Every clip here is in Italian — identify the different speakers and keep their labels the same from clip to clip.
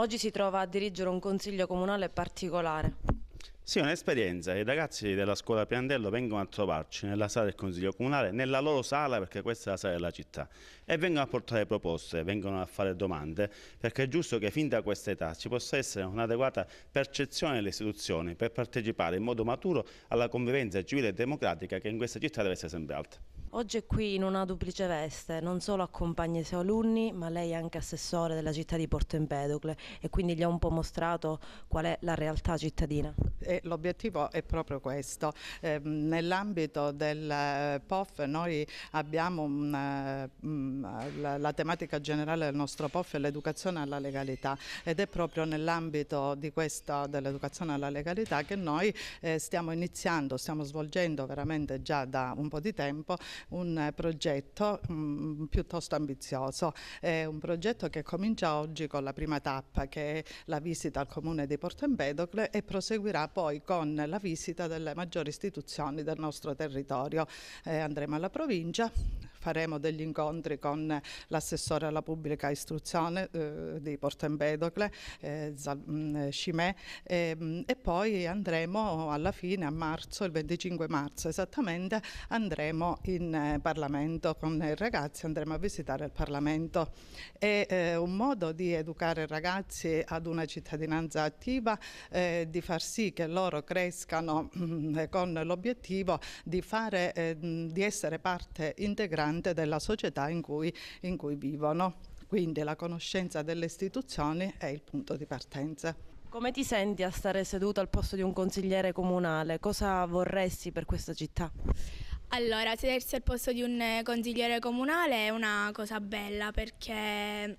Speaker 1: Oggi si trova a dirigere un consiglio comunale particolare.
Speaker 2: Sì, è un'esperienza. I ragazzi della scuola Pirandello vengono a trovarci nella sala del Consiglio Comunale, nella loro sala, perché questa è la sala della città, e vengono a portare proposte, vengono a fare domande, perché è giusto che fin da questa età ci possa essere un'adeguata percezione delle istituzioni per partecipare in modo maturo alla convivenza civile e democratica che in questa città deve essere sempre alta.
Speaker 1: Oggi è qui in una duplice veste, non solo accompagna i suoi alunni, ma lei è anche assessore della città di Porto Empedocle e quindi gli ha un po' mostrato qual è la realtà cittadina.
Speaker 3: L'obiettivo è proprio questo. Nell'ambito del POF noi abbiamo la tematica generale del nostro POF è l'educazione alla legalità, ed è proprio nell'ambito di questa dell'educazione alla legalità che noi stiamo svolgendo veramente già da un po' di tempo un progetto piuttosto ambizioso. È un progetto che comincia oggi con la prima tappa, che è la visita al comune di Porto Empedocle, e proseguirà poi con la visita delle maggiori istituzioni del nostro territorio. Andremo alla provincia, faremo degli incontri con l'assessore alla pubblica istruzione di Porto Empedocle, Scimè, e poi andremo alla fine, a marzo, il 25 marzo esattamente, andremo in Parlamento con i ragazzi, andremo a visitare il Parlamento. È un modo di educare i ragazzi ad una cittadinanza attiva, di far sì che loro crescano con l'obiettivo di essere parte integrante della società in cui vivono. Quindi la conoscenza delle istituzioni è il punto di partenza.
Speaker 1: Come ti senti a stare seduto al posto di un consigliere comunale? Cosa vorresti per questa città?
Speaker 4: Allora, sedersi al posto di un consigliere comunale è una cosa bella, perché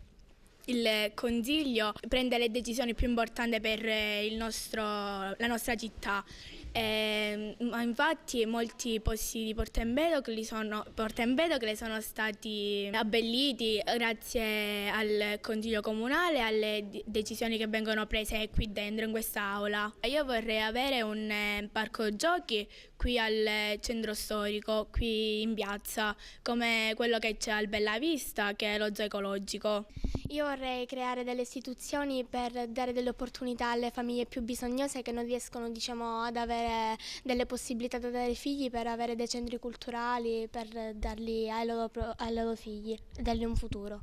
Speaker 4: il consiglio prende le decisioni più importanti per la nostra città. Ma infatti molti posti di Porto Empedocle sono stati abbelliti grazie al consiglio comunale e alle decisioni che vengono prese qui dentro in quest'aula. Io vorrei avere un parco giochi qui al centro storico, qui in piazza, come quello che c'è al Bellavista, che è lo zoo ecologico.
Speaker 5: Io vorrei creare delle istituzioni per dare delle opportunità alle famiglie più bisognose che non riescono, ad avere delle possibilità da dare ai figli, per avere dei centri culturali, per darli ai loro figli, dargli un futuro.